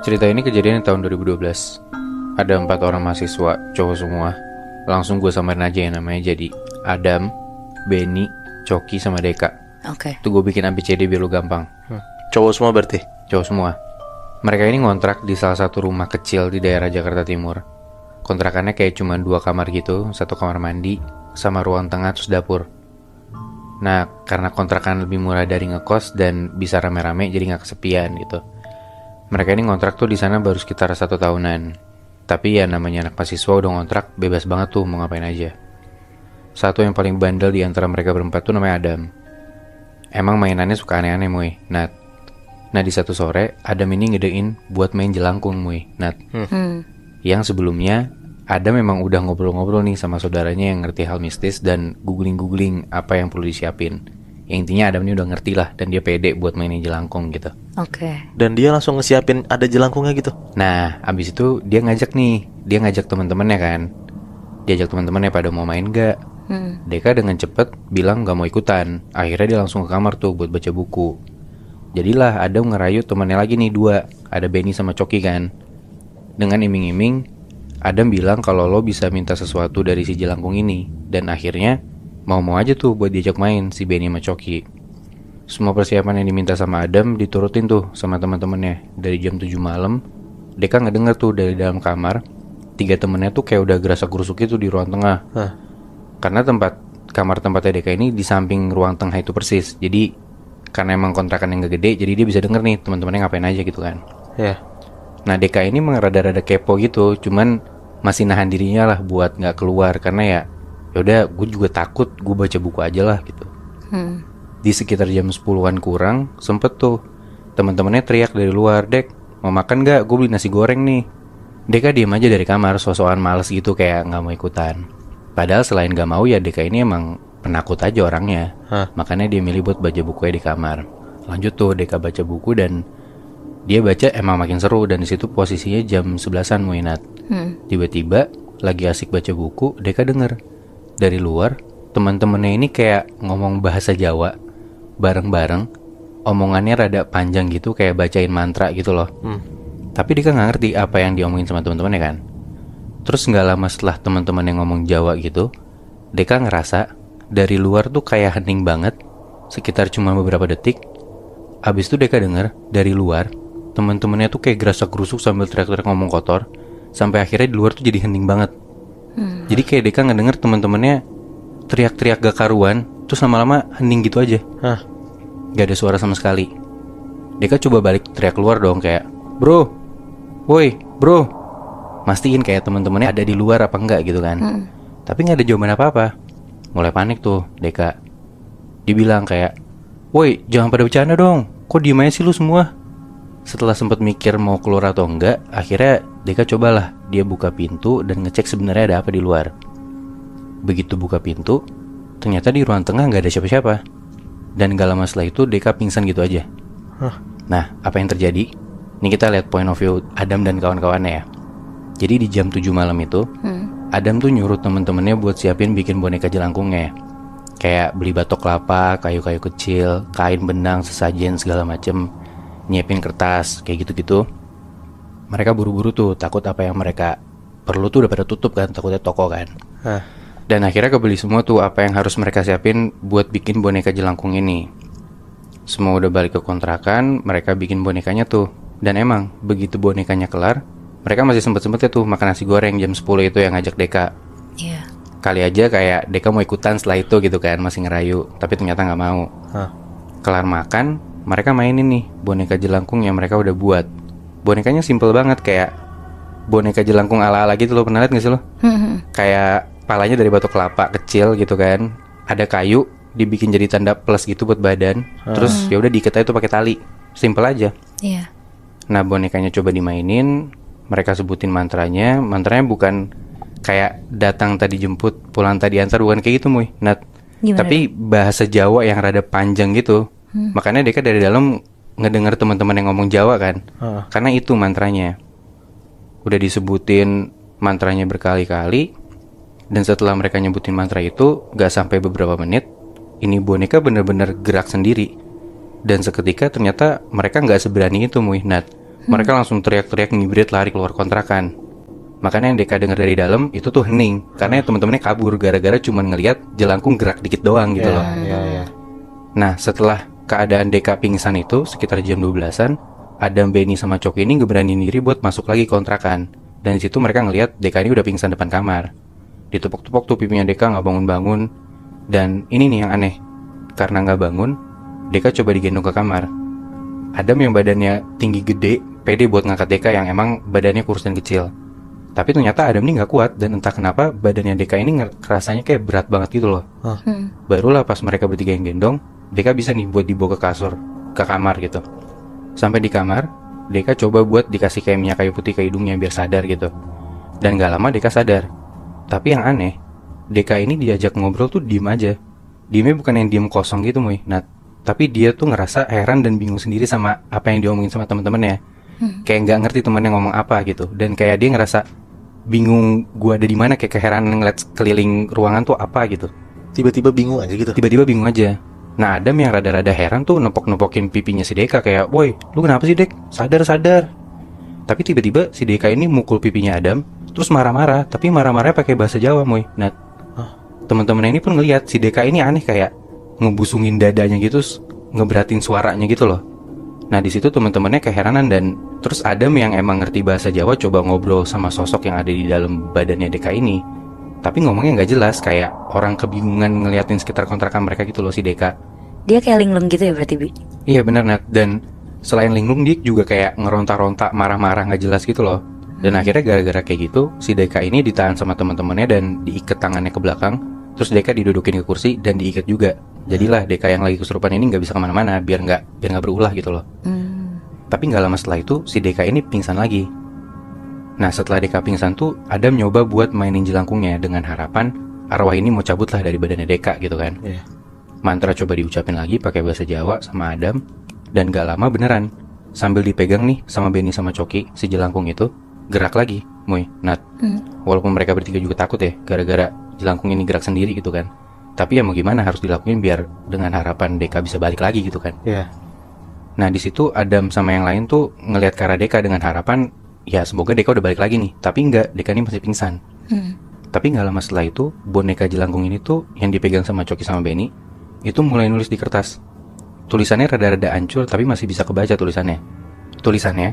Cerita ini kejadian di tahun 2012. Ada 4 orang mahasiswa, cowok semua. Langsung gue samarin aja yang namanya jadi Adam, Benny, Coki, sama Deka. Oke. Itu gue bikin ABCD biar lu gampang. Cowok semua berarti? Cowok semua. Mereka ini ngontrak di salah satu rumah kecil di daerah Jakarta Timur. Kontrakannya kayak cuma 2 kamar gitu, 1 kamar mandi, sama ruang tengah terus dapur. Nah, karena kontrakan lebih murah dari ngekos dan bisa rame-rame jadi gak kesepian gitu. Mereka ini ngontrak tuh di sana baru sekitar 1 tahunan. Tapi ya namanya anak mahasiswa udah ngontrak, bebas banget tuh mau ngapain aja. Satu yang paling bandel di antara mereka berempat tuh namanya Adam. Emang mainannya suka aneh-aneh, Muy, Nat. Nah, di satu sore, Adam ini ngedein buat main jelangkung, Muy, Nat. Yang sebelumnya, Adam memang udah ngobrol-ngobrol nih sama saudaranya yang ngerti hal mistis dan googling-googling apa yang perlu disiapin. Yang intinya Adam ini udah ngerti lah dan dia pede buat mainin jelangkung gitu. Oke. Dan dia langsung ngesiapin ada jelangkungnya gitu? Nah, abis itu dia ngajak teman-temannya kan. Diajak teman-temannya pada mau main gak? Deka dengan cepet bilang gak mau ikutan. Akhirnya dia langsung ke kamar tuh buat baca buku. Jadilah Adam ngerayu temannya lagi nih 2. Ada Benny sama Coki kan. Dengan iming-iming, Adam bilang kalau lo bisa minta sesuatu dari si jelangkung ini. Dan akhirnya mau-mau aja tuh buat diajak main si Benny sama Coki. Semua persiapan yang diminta sama Adam diturutin tuh sama teman-temannya. Dari jam 7 malam, Deka ngedenger tuh dari dalam kamar 3 temennya tuh kayak udah gerasak-gerusuk itu di ruang tengah. Karena kamar tempatnya Deka ini di samping ruang tengah itu persis. Jadi karena emang kontrakan yang gak gede, jadi dia bisa denger nih teman-temannya ngapain aja gitu kan. Nah, Deka ini emang rada-rada kepo gitu, cuman masih nahan dirinya lah buat gak keluar. Karena ya udah, gue juga takut, gue baca buku aja lah gitu. Di sekitar jam 10-an kurang, sempet tuh teman-temannya teriak dari luar, "Dek, mau makan gak? Gue beli nasi goreng nih." Deka diem aja dari kamar, sosokan males gitu kayak gak mau ikutan. Padahal selain gak mau ya Deka ini emang penakut aja orangnya. Makanya dia milih buat baca bukunya di kamar. Lanjut tuh Deka baca buku dan dia baca emang makin seru. Dan disitu posisinya jam 11-an Muinat. Tiba-tiba lagi asik baca buku, Deka denger dari luar teman-temannya ini kayak ngomong bahasa Jawa bareng-bareng. Omongannya rada panjang gitu, kayak bacain mantra gitu loh. Tapi Deka gak ngerti apa yang diomongin sama teman-temannya kan. Terus gak lama setelah teman-teman yang ngomong Jawa gitu, Deka ngerasa dari luar tuh kayak hening banget, sekitar cuma beberapa detik. Abis itu Deka denger dari luar teman-temannya tuh kayak gerasak-gerusuk sambil teriak-teriak ngomong kotor. Sampai akhirnya di luar tuh jadi hening banget. Jadi kayak Deka ngedenger teman-temannya teriak-teriak gak karuan, terus lama-lama hening gitu aja. Gak ada suara sama sekali. Deka coba balik teriak keluar dong kayak, "Bro, woi bro." Mastiin kayak teman-temannya ada di luar apa enggak gitu kan. Tapi gak ada jawaban apa-apa. Mulai panik tuh Deka. Dibilang kayak, "Woi, jangan pada bercanda dong. Kok diem aja sih lu semua?" Setelah sempat mikir mau keluar atau enggak, akhirnya Deka cobalah dia buka pintu dan ngecek sebenarnya ada apa di luar. Begitu buka pintu, ternyata di ruang tengah gak ada siapa-siapa. Dan gak lama setelah itu Deka pingsan gitu aja. Nah, apa yang terjadi? Ini kita lihat point of view Adam dan kawan-kawannya ya. Jadi di jam 7 malam itu, Adam tuh nyuruh temen-temennya buat siapin bikin boneka jelangkungnya. Kayak beli batok kelapa, kayu-kayu kecil, kain benang, sesajen segala macem, nyiapin kertas, kayak gitu-gitu. Mereka buru-buru tuh, takut apa yang mereka perlu tuh udah pada tutup kan, takutnya toko kan. Dan akhirnya kebeli semua tuh apa yang harus mereka siapin buat bikin boneka jelangkung ini. Semua udah balik ke kontrakan, mereka bikin bonekanya tuh. Dan emang, begitu bonekanya kelar, mereka masih sempet-sempetnya tuh makan nasi goreng jam 10 itu yang ngajak Deka. Kali aja kayak Deka mau ikutan setelah itu gitu kan, masih ngerayu. Tapi ternyata gak mau. Kelar makan, mereka mainin nih boneka jelangkung yang mereka udah buat. Bonekanya simple banget, kayak boneka jelangkung ala-ala gitu loh. Pernah liat gak sih lo? Kayak palanya dari batok kelapa kecil gitu kan. Ada kayu, dibikin jadi tanda plus gitu buat badan. Terus ya udah diikat aja tuh pakai tali. Simple aja. Nah, bonekanya coba dimainin. Mereka sebutin mantranya. Mantranya bukan kayak datang tadi jemput, pulang tadi antar, bukan kayak gitu Muy, Nat. Tapi bahasa Jawa yang rada panjang gitu. Makanya Deka dari dalam ngedenger teman-teman yang ngomong Jawa kan. Karena itu mantranya. Udah disebutin mantranya berkali-kali. Dan setelah mereka nyebutin mantra itu, gak sampai beberapa menit, ini boneka bener-bener gerak sendiri. Dan seketika ternyata mereka gak seberani itu Muy, Nat. Mereka langsung teriak-teriak ngibrit lari keluar kontrakan. Makanya yang Deka denger dari dalam itu tuh hening, karena temen-temennya kabur gara-gara cuman ngelihat jelangkung gerak dikit doang gitu loh. Nah setelah keadaan Deka pingsan itu sekitar jam 12-an, Adam, Benny sama Coki ini ngeberaniin diri buat masuk lagi kontrakan. Dan di situ mereka ngelihat Deka ini udah pingsan depan kamar. Ditepok-tepok tuh pipinya Deka nggak bangun-bangun. Dan ini nih yang aneh, karena nggak bangun, Deka coba digendong ke kamar. Adam yang badannya tinggi gede, pede buat ngangkat Deka yang emang badannya kurus dan kecil. Tapi ternyata Adam ini nggak kuat, dan entah kenapa badannya Deka ini rasanya kayak berat banget gitu loh. Barulah pas mereka bertiga yang gendong, Deka bisa nih buat dibawa ke kasur, ke kamar gitu. Sampai di kamar, Deka coba buat dikasih kayak minyak kayu putih ke hidungnya biar sadar gitu. Dan gak lama Deka sadar. Tapi yang aneh, Deka ini diajak ngobrol tuh diem aja. Diemnya bukan yang diem kosong gitu Moy. Nah, tapi dia tuh ngerasa heran dan bingung sendiri sama apa yang diomongin sama teman-temannya. Kayak nggak ngerti temannya ngomong apa gitu. Dan kayak dia ngerasa bingung, gua ada di mana, kayak keheranan ngeliat keliling ruangan tuh apa gitu. Tiba-tiba bingung aja gitu. Tiba-tiba bingung aja. Nah Adam yang rada-rada heran tuh nepok-nepokin pipinya si Deka kayak, "Woi, lu kenapa sih Dek? Sadar." Tapi tiba-tiba si Deka ini mukul pipinya Adam, terus marah-marah, tapi marah-marahnya pakai bahasa Jawa, Moy. Nah, teman-teman ini pun ngelihat si Deka ini aneh, kayak ngebusungin dadanya gitu, ngeberatin suaranya gitu loh. Nah di situ teman-temannya keheranan, dan terus Adam yang emang ngerti bahasa Jawa coba ngobrol sama sosok yang ada di dalam badannya Deka ini. Tapi ngomongnya nggak jelas, kayak orang kebingungan ngeliatin sekitar kontrakan mereka gitu loh si Deka. Dia kayak linglung gitu ya berarti, Bi? Iya benar Nat. Dan selain linglung dia juga kayak ngeronta-ronta, marah-marah nggak jelas gitu loh. Dan akhirnya gara-gara kayak gitu si Deka ini ditahan sama teman-temannya dan diikat tangannya ke belakang. Terus Deka didudukin ke kursi dan diikat juga. Jadilah Deka yang lagi kesurupan ini nggak bisa kemana-mana biar nggak berulah gitu loh. Tapi nggak lama setelah itu si Deka ini pingsan lagi. Nah setelah Deka pingsan tuh Adam nyoba buat mainin jelangkungnya dengan harapan arwah ini mau cabut lah dari badannya Deka gitu kan. Mantra coba diucapin lagi pakai bahasa Jawa sama Adam, dan gak lama beneran sambil dipegang nih sama Benny sama Coki, si jelangkung itu gerak lagi, Moy, Nat. Walaupun mereka bertiga juga takut ya gara-gara jelangkung ini gerak sendiri gitu kan. Tapi ya mau gimana, harus dilakuin biar dengan harapan Deka bisa balik lagi gitu kan. Nah di situ Adam sama yang lain tuh ngelihat ke arah Deka dengan harapan ya semoga Deka udah balik lagi nih. Tapi enggak, Deka ini masih pingsan. Tapi gak lama setelah itu boneka jelangkung ini tuh yang dipegang sama Coki sama Benny itu mulai nulis di kertas. Tulisannya rada-rada hancur tapi masih bisa kebaca tulisannya. Tulisannya,